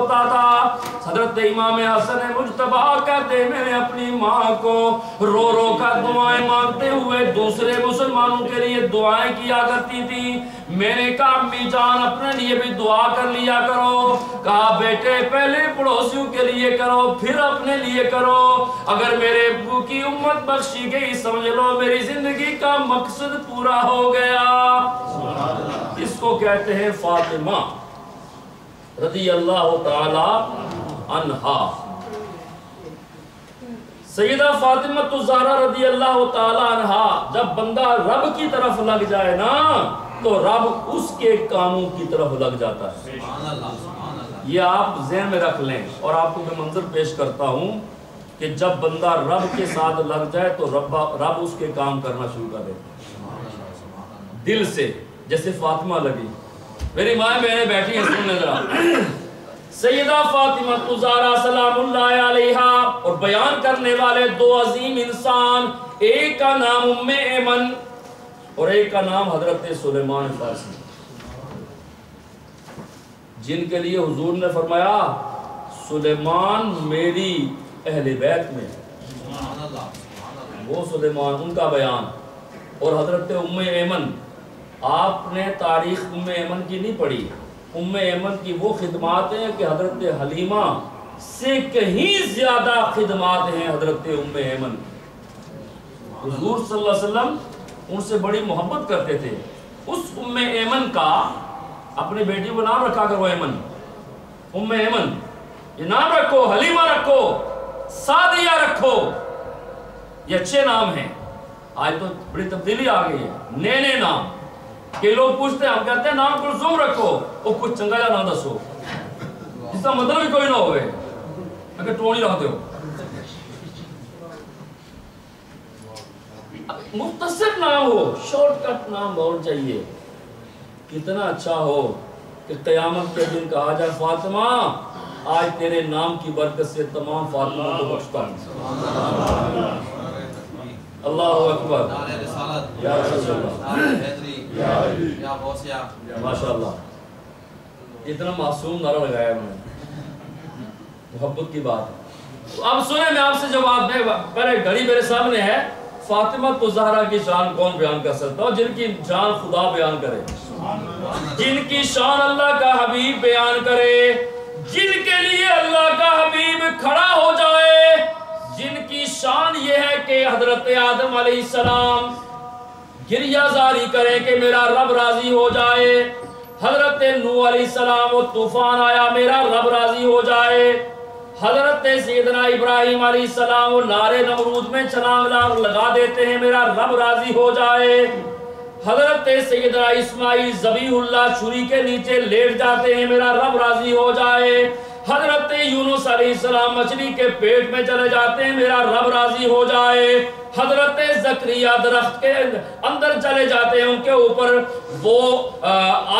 ہوتا تھا۔ حضرت امام حسن مجتبی کہتے میں نے اپنی ماں کو رو رو کر دعائیں مانگتے ہوئے دوسرے مسلمانوں کے لیے دعائیں کیا کرتی تھی۔ میں نے کہا امی جان اپنے لیے بھی دعا کر لیا کرو۔ کہا بیٹے پہلے پڑوسیوں کے لیے کرو پھر اپنے لیے کرو، اگر میرے ابو کی امت بخشی گئی سمجھ لو میری زندگی کا مقصد پورا ہو گیا۔ اس کو کہتے ہیں فاطمہ رضی اللہ تعالی عنہا۔ سیدہ فاطمہ الزہرا رضی اللہ تعالی عنہا، جب بندہ رب کی طرف لگ جائے نا تو رب اس کے کاموں کی طرف لگ جاتا ہے۔ یہ آپ ذہن میں رکھ لیں، اور آپ کو میں منظر پیش کرتا ہوں کہ جب بندہ رب کے ساتھ لگ جائے تو رب اس کے کام کرنا شروع کر دے دل سے، جیسے فاطمہ لگی۔ میری ماں بہنیں بیٹھی ہیں، سننے ذرا۔ سیدہ فاطمہ الزہرا سلام اللہ علیہا، اور بیان کرنے والے دو عظیم انسان، ایک کا نام ام ایمن اور ایک کا نام حضرت سلیمان فارسی، جن کے لیے حضور نے فرمایا سلیمان میری اہل بیت میں، وہ سلیمان ان کا بیان۔ اور حضرت ام ایمن، آپ نے تاریخ ام ایمن کی نہیں پڑھی، ام ایمن کی وہ خدمات ہیں کہ حضرت حلیمہ سے کہیں زیادہ خدمات ہیں حضرت ام ایمن۔ حضور صلی اللہ علیہ وسلم ان سے بڑی محبت کرتے تھے۔ اس ام ایمن کا اپنی بیٹی کو نام رکھا کرو ایمن، ام ایمن، یہ نام رکھو، حلیمہ رکھو، سعدیہ رکھو، یہ اچھے نام ہیں۔ آج تو بڑی تبدیلی آ گئی ہے، نئے نئے نام کہ لوگ پوچھتے ہیں، ہم کہتے ہیں نام کلثوم رکھو، وہ کچھ چنگا یا نام دسو جس کا مطلب بھی کوئی نہ ہوئے، اگر ٹونی رہتے ہو۔ مختصر نام ہو، شارٹ کٹ نام ہونا چاہیے، کتنا اچھا ہو کہ قیامت کے دن کہا جائے فاطمہ آج تیرے نام کی برکت سے تمام فاطمہ کو بخشتا ہوں۔ اللہ اکبر، یا رسول اللہ، ماشاءاللہ، اتنا معصوم نعرہ لگایا میں نے، محبت کی بات ہے۔ اب سنیں، میں آپ سے جواب دیں، پہلے گھڑی میرے سامنے ہے، فاطمہ الزہرا کی شان کون بیان کر سکتا ہو؟ جن کی شان خدا بیان کرے، جن کی شان اللہ کا حبیب بیان کرے، جن کے لیے اللہ کا حبیب کھڑا ہو جائے، جن کی شان یہ ہے کہ حضرت آدم علیہ السلام گریہ زاری کرے کہ میرا رب راضی ہو جائے، حضرت نوح علیہ السلام وہ طوفان آیا میرا رب راضی ہو جائے، حضرت سیدنا ابراہیم علیہ السلام وہ نارے نمرود میں چھلانگ لگا دیتے ہیں میرا رب راضی ہو جائے، حضرت سیدنا اسماعیل ذبیح اللہ چھری کے نیچے لیٹ جاتے ہیں میرا رب راضی ہو جائے، حضرت یونس علیہ السلام مچھلی کے پیٹ میں چلے جاتے ہیں میرا رب راضی ہو جائے، حضرت زکریا درخت کے اندر چلے جاتے ہیں ان کے اوپر وہ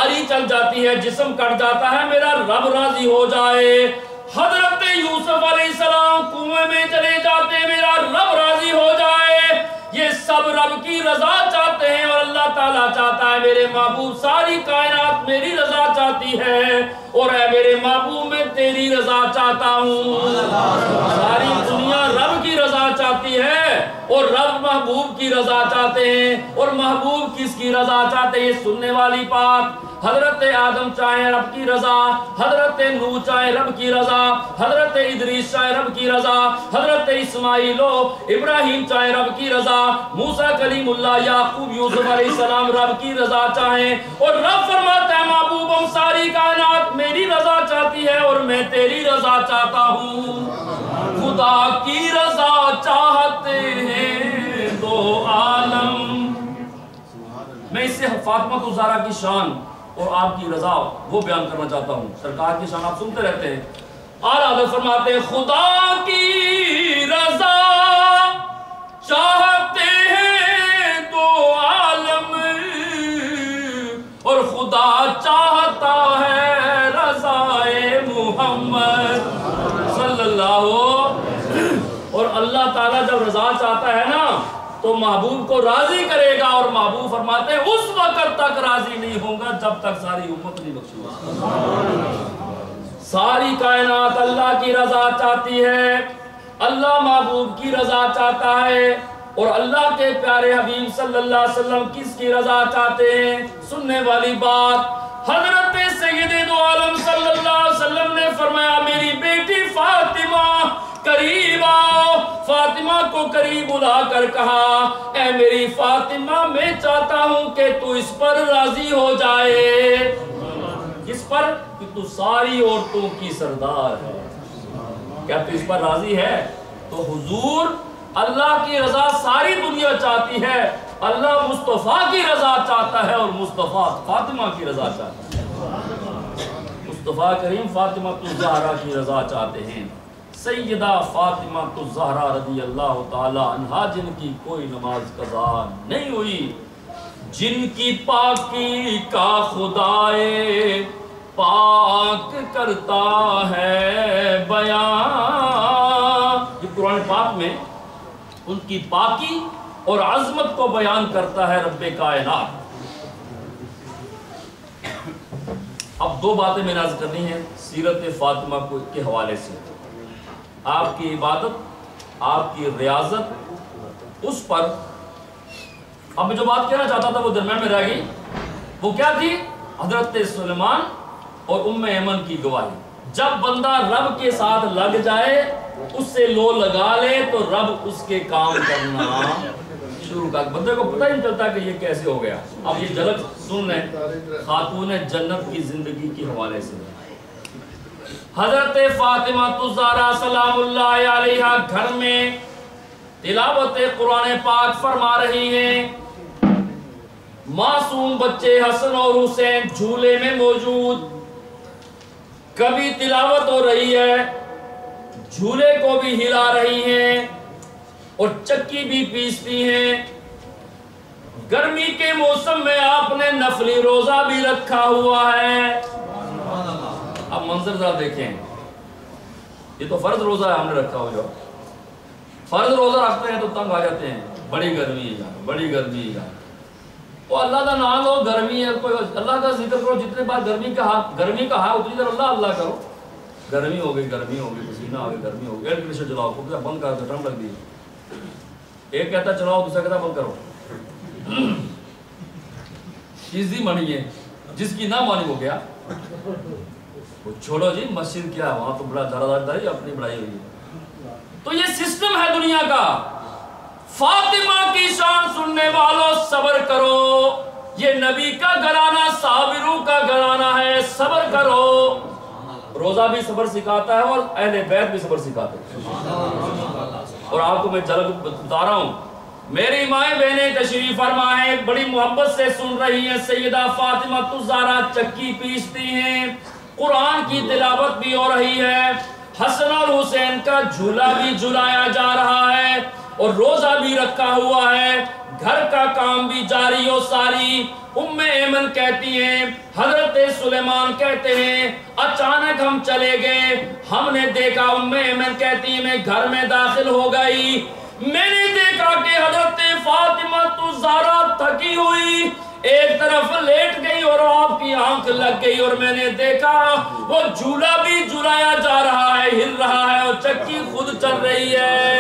آری چل جاتی ہے جسم کٹ جاتا ہے میرا رب راضی ہو جائے، حضرت یوسف علیہ السلام کنویں میں چلے جاتے ہیں میرا رب راضی ہو جائے، یہ سب رب کی رضا چاہتے ہیں، اور اللہ تعالیٰ چاہتا ہے میرے محبوب ساری کائنات میری رضا چاہتی ہے، اور اے میرے محبوب میں تیری رضا چاہتا ہوں، ساری دنیا رب کی رضا چاہتی ہے اور رب محبوب کی رضا چاہتے ہیں، اور محبوب کس کی رضا چاہتے ہیں؟ یہ سننے والی بات، حضرت آدم چاہیں رب کی رضا، حضرت نوح چاہیں رب کی رضا، حضرت ادریس چاہیں رب کی رضا، حضرت اسماعیل و ابراہیم چاہیں رب کی رضا، موسیٰ کلیم اللہ، یعقوب، یوسف علیہ السلام رب کی رضا چاہیں، اور رب فرماتا ہے محبوب ہم ساری کائنات میری رضا چاہتی ہے اور میں تیری رضا چاہتا ہوں، خدا کی رضا چاہتے ہیں دو عالم۔ میں اس سے فاطمہ الزہرا کی شان اور آپ کی رضا وہ بیان کرنا چاہتا ہوں، سرکار کی شان آپ سنتے رہتے ہیں، اعلیٰ حضرت فرماتے ہیں خدا کی رضا چاہتے ہیں دو عالم، اور خدا چاہتا ہے رضائے محمد صلی اللہ، اور اللہ تعالیٰ جب رضا چاہتا ہے نا تو محبوب کو راضی کرے گا، اور محبوب فرماتے ہیں اس وقت تک راضی نہیں ہوں گا جب تک ساری امت نہیں بخشی۔ ساری کائنات اللہ کی رضا چاہتی ہے، اللہ محبوب کی رضا چاہتا ہے، اور اللہ کے پیارے حبیب صلی اللہ علیہ وسلم کس کی رضا چاہتے ہیں؟ سننے والی بات، حضرت سید دو عالم صلی اللہ علیہ وسلم نے فرمایا میری بیٹی فاطمہ قریب آؤ۔ فاطمہ کو قریب بلا کر کہا اے میری فاطمہ میں چاہتا ہوں کہ تو اس پر راضی ہو جائے۔ کس پر؟ کہ تو ساری عورتوں کی سردار ہے، کیا تو اس پر راضی ہے؟ تو حضور اللہ کی رضا ساری دنیا چاہتی ہے، اللہ مصطفیٰ کی رضا چاہتا ہے، اور مصطفیٰ فاطمہ کی رضا چاہتا ہے۔ مصطفیٰ کریم فاطمہ الزہرا کی رضا چاہتے ہیں، سیدہ فاطمہ الزہرا رضی اللہ تعالی عنہا، جن کی کوئی نماز قضا نہیں ہوئی، جن کی پاکی کا خدائے پاک کرتا ہے بیان۔ یہ قرآن پاک میں ان کی پاکی اور عظمت کو بیان کرتا ہے رب کائنات۔ اب دو باتیں میں نے عرض کرنی ہیں سیرت فاطمہ کے حوالے سے، آپ کی عبادت، آپ کی ریاضت، اس پر اب میں جو بات کہنا چاہتا تھا وہ درمیان میں رہ گئی۔ وہ کیا تھی؟ حضرت سلیمان اور ام ایمن کی گواہی۔ جب بندہ رب کے ساتھ لگ جائے، اس سے لو لگا لے، تو رب اس کے کام کرنا شروع کر۔ بندے کو پتہ ہی نہیں چلتا کہ یہ کیسے ہو گیا۔ اب یہ جھلک سن لیں خاتون جنت کی زندگی کے حوالے سے۔ حضرت فاطمہ الزہرا سلام اللہ علیہا گھر میں تلاوت قرآن پاک فرما رہی ہیں، معصوم بچے حسن اور حسین جھولے میں موجود، کبھی تلاوت ہو رہی ہے، جھولے کو بھی ہلا رہی ہیں اور چکی بھی پیستی ہیں۔ گرمی کے موسم میں آپ نے نفلی روزہ بھی رکھا ہوا ہے۔ اب منظر ذرا دیکھیں، یہ تو فرض روزہ ہے ہم نے رکھا ہوا، فرض روزہ رکھتے ہیں تو تنگ آ جاتے ہیں، بڑی گرمی ہے یار، بڑی گرمی ہے یار۔ وہ اللہ کا نام لو، گرمی ہے، کوئی اللہ کا ذکر کرو، جتنے بار گرمی کا ہاتھ اتنی دیر اللہ اللہ کرو۔ گرمی ہو گئی، گرمی ہو گئی، پسینہ آ گئی، گرمی ہو گئی، ایئر کنڈیشن چلاؤ، کو بند کر دو، ٹرم لگ دی۔ ایک کہتا چلاؤ، دوسرا کہتا بند کرو۔ ایزی منی ہے، جس کی نہ مانی ہو گیا وہ چھوڑو جی، مسجد کیا وہاں تو بڑا دھڑی اپنی بڑائی ہوئی ہے۔ تو یہ سسٹم ہے دنیا کا۔ فاطمہ کی شان سننے والوں صبر کرو، یہ نبی کا گھرانہ صابروں کا گھرانہ ہے، صبر کرو۔ روزہ بھی صبر سکھاتا ہے اور اہل بیت بھی صبر سکھاتے ہیں۔ اور آپ کو میں جھلک بتا رہا ہوں، میری مائیں بہنیں تشریف فرما ہیں، بڑی محبت سے سن رہی ہیں، سیدہ فاطمہ الزہرا چکی پیستی ہیں، قرآن کی تلاوت بھی ہو رہی ہے، حسن اور حسین کا جھولا بھی جھلایا جا رہا ہے، اور روزہ بھی رکھا ہوا ہے، گھر کا کام بھی جاری و ساری۔ ام ایمن کہتی ہیں، حضرت سلیمان کہتے ہیں اچانک ہم چلے گئے، ہم نے دیکھا، ام ایمن کہتی ہیں میں گھر میں داخل ہو گئی، میں نے دیکھا کہ حضرت فاطمہ الزہرا تھکی ہوئی ایک طرف لیٹ گئی اور آپ کی آنکھ لگ گئی، اور میں نے دیکھا وہ جھولا بھی جھلایا جا رہا ہے، ہل رہا ہے، اور چکی خود چل رہی ہے۔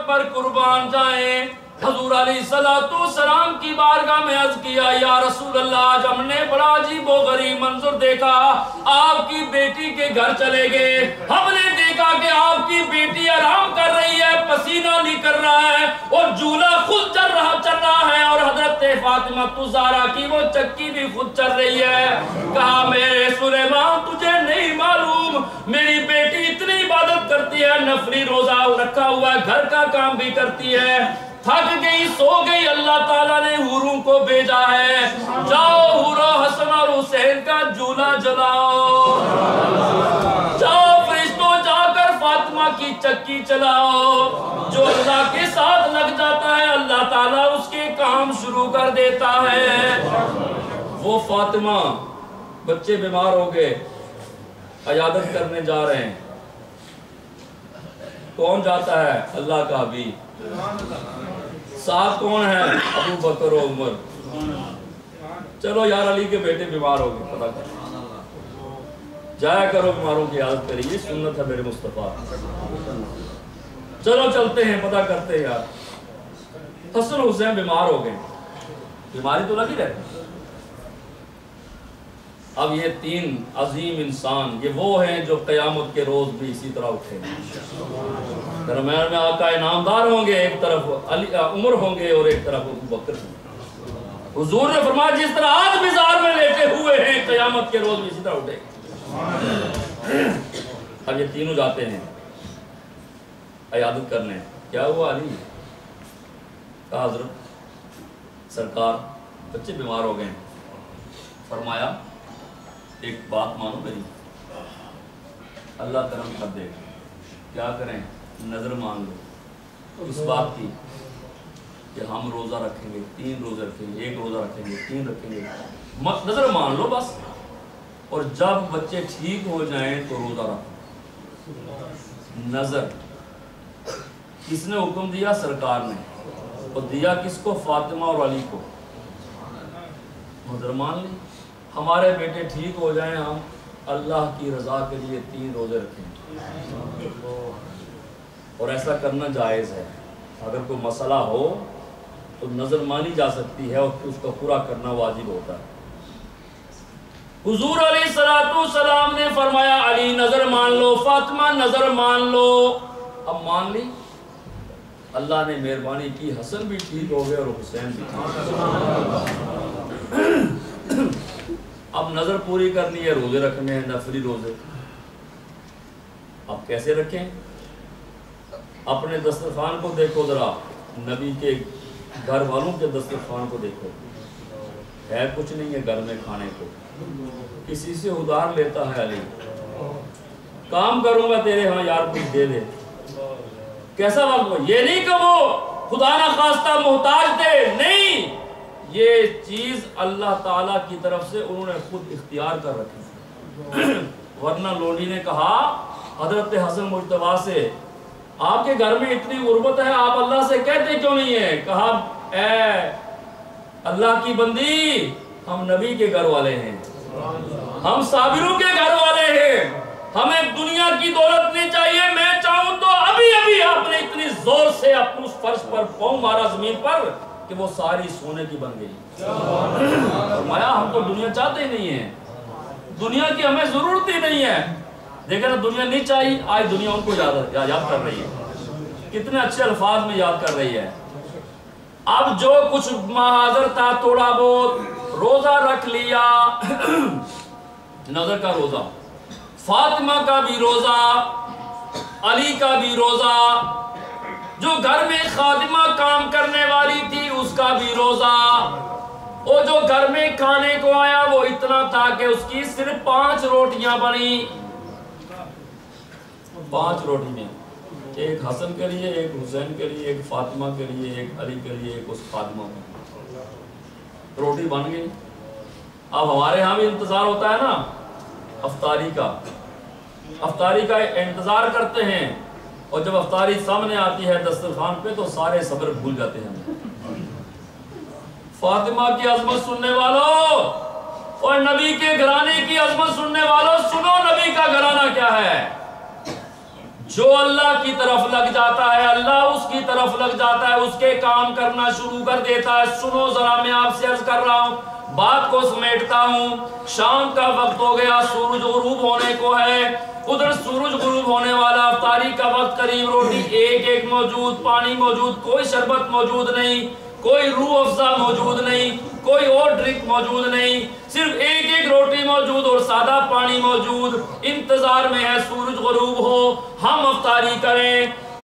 پر قربان جائیں، حضور علیہ السلام کی بارگاہ میں عرض کیا یا رسول اللہ، آج ہم نے بڑا عجیب و غریب منظر دیکھا، آپ کی بیٹی کے گھر چلے گئے، ہم نے دیکھا کہ آپ کی بیٹی آرام کر رہی ہے، پسینہ نکل رہا ہے، اور جھولا خود چل رہا ہے، اور حضرت فاطمہ الزہرا کی وہ چکی بھی خود چل رہی ہے۔ کہا میرے سلیمان تجھے نہیں معلوم، میری بیٹی اتنی عبادت کرتی ہے، نفلی روزہ رکھا ہوا ہے، گھر کا کام بھی کرتی ہے، تھک گئی، سو گئی، اللہ تعالیٰ نے حوروں کو بھیجا ہے، جاؤ حورو حسن اور حسین کا جھولا جلاؤ، جاؤ فرشتوں جا کر فاطمہ کی چکی چلاؤ۔ جو اللہ کے ساتھ لگ جاتا ہے اللہ تعالیٰ اس کے کام شروع کر دیتا ہے۔ وہ فاطمہ، بچے بیمار ہو گئے، عیادت کرنے جا رہے ہیں. کون جاتا ہے؟ اللہ کا حبیب. ساتھ کون ہے؟ ابو بکر و عمر. چلو یار علی کے بیٹے بیمار ہو گئے، پتہ کر جایا کرو بیماروں کی عیادت کریے، سنت ہے میرے مصطفیٰ. چلو چلتے ہیں پتہ کرتے ہیں. یار حسن حسین بیمار ہو گئے، بیماری تو لگی رہتی. اب یہ تین عظیم انسان یہ وہ ہیں جو قیامت کے روز بھی اسی طرح اٹھیں گے. درمیان میں آقا انعامدار ہوں گے، ایک طرف عمر ہوں گے اور ایک طرف ابو بکر ہوں گے. حضور نے فرمایا جس طرح آج مزار میں لیٹے ہوئے ہیں قیامت کے روز بھی اسی طرح اٹھیں گے. اب یہ تینوں جاتے ہیں عیادت کرنے. کیا ہوا علی؟ کہا حضرت سرکار بچے بیمار ہو گئے ہیں. فرمایا ایک بات مانو میری، اللہ کرم کر دے. کیا کریں؟ نظر مان لو اس بات کی کہ ہم روزہ رکھیں گے، 3 روزے رکھیں گے، 1 روزہ رکھیں گے، 3 رکھیں گے. نظر مان لو بس، اور جب بچے ٹھیک ہو جائیں تو روزہ رکھو. نظر کس نے حکم دیا؟ سرکار نے. اور دیا کس کو؟ فاطمہ اور علی کو. نظر مان لی، ہمارے بیٹے ٹھیک ہو جائیں، ہم اللہ کی رضا کے لیے 3 روزے رکھیں. اور ایسا کرنا جائز ہے. اگر کوئی مسئلہ ہو تو نظر مانی جا سکتی ہے اور اس کو پورا کرنا واجب ہوتا ہے. حضور علیہ السلام نے فرمایا علی نظر مان لو، فاطمہ نظر مان لو. اب مان لی، اللہ نے مہربانی کی، حسن بھی ٹھیک ہو گئے اور حسین بھی ٹھیک. اب نظر پوری کرنی ہے، روزے رکھنے ہیں، نفلی روزے. اب کیسے رکھیں؟ اپنے دسترخوان کو دیکھو ذرا، نبی کے گھر والوں کے دسترخوان کو دیکھو، ہے کچھ نہیں ہے گھر میں کھانے کو. کسی سے ادھار لیتا ہے علی، کام کروں گا تیرے ہاں یار کچھ دے دے. کیسا وقت ہو؟ یہ نہیں کہ وہ خدا نہ خواستہ محتاج تھے، نہیں، یہ چیز اللہ تعالیٰ کی طرف سے انہوں نے خود اختیار کر رکھی. ورنہ لوڈی نے کہا حضرت حسن مجتبیٰ سے، آپ کے گھر میں اتنی غربت ہے، آپ اللہ سے کہتے کیوں نہیں ہیں؟ کہا اے اللہ کی بندی، ہم نبی کے گھر والے ہیں، ہم صابروں کے گھر والے ہیں، ہمیں دنیا کی دولت نہیں چاہیے. میں چاہوں تو ابھی ابھی آپ نے اتنی زور سے اپنے اس فرش پر پاؤں مارا زمین پر کہ وہ ساری سونے کی بن گئی. فرمایا ہم تو دنیا چاہتے ہی نہیں ہیں، دنیا کی ہمیں ضرورت ہی نہیں ہے. دیکھیں نا دنیا نہیں چاہیے، آج دنیا ان کو یاد کر رہی ہے، کتنے اچھے الفاظ میں یاد کر رہی ہے. اب جو کچھ محاذر تھا تھوڑا بہت روزہ رکھ لیا، نظر کا روزہ، فاطمہ کا بھی روزہ، علی کا بھی روزہ، جو گھر میں خادمہ کام کرنے والی تھی اس کا بھی روزہ، اور جو گھر میں کھانے کو آیا وہ اتنا تھا کہ اس کی صرف 5 روٹیاں بنی. 5 روٹی میں، ایک حسن کے لیے، ایک حسین کے لیے، ایک فاطمہ کے لیے، ایک علی کے لیے، ایک اس خادمہ میں روٹی بن گئی. اب ہمارے ہاں بھی انتظار ہوتا ہے نا افطاری کا، افطاری کا انتظار کرتے ہیں، اور جب افطاری سامنے آتی ہے دسترخوان پہ تو سارے صبر بھول جاتے ہیں. فاطمہ کی عظمت سننے والوں اور نبی کے گھرانے کی عظمت سننے والوں، سنو نبی کا گھرانہ کیا ہے. جو اللہ کی طرف لگ جاتا ہے اللہ اس کی طرف لگ جاتا ہے، اس کے کام کرنا شروع کر دیتا ہے. سنو ذرا، میں آپ سے عرض کر رہا ہوں، بات کو سمیٹتا ہوں. شام کا وقت ہو گیا، سورج غروب ہونے کو ہے. ادھر سورج غروب ہونے والا، افطاری کا وقت قریب، روٹی ایک ایک موجود، پانی موجود، کوئی شربت موجود نہیں، کوئی روح افزا موجود نہیں، کوئی اور ڈرنک موجود نہیں، صرف ایک ایک روٹی موجود اور سادہ پانی موجود. انتظار میں ہے سورج غروب ہو، ہم افطاری کریں.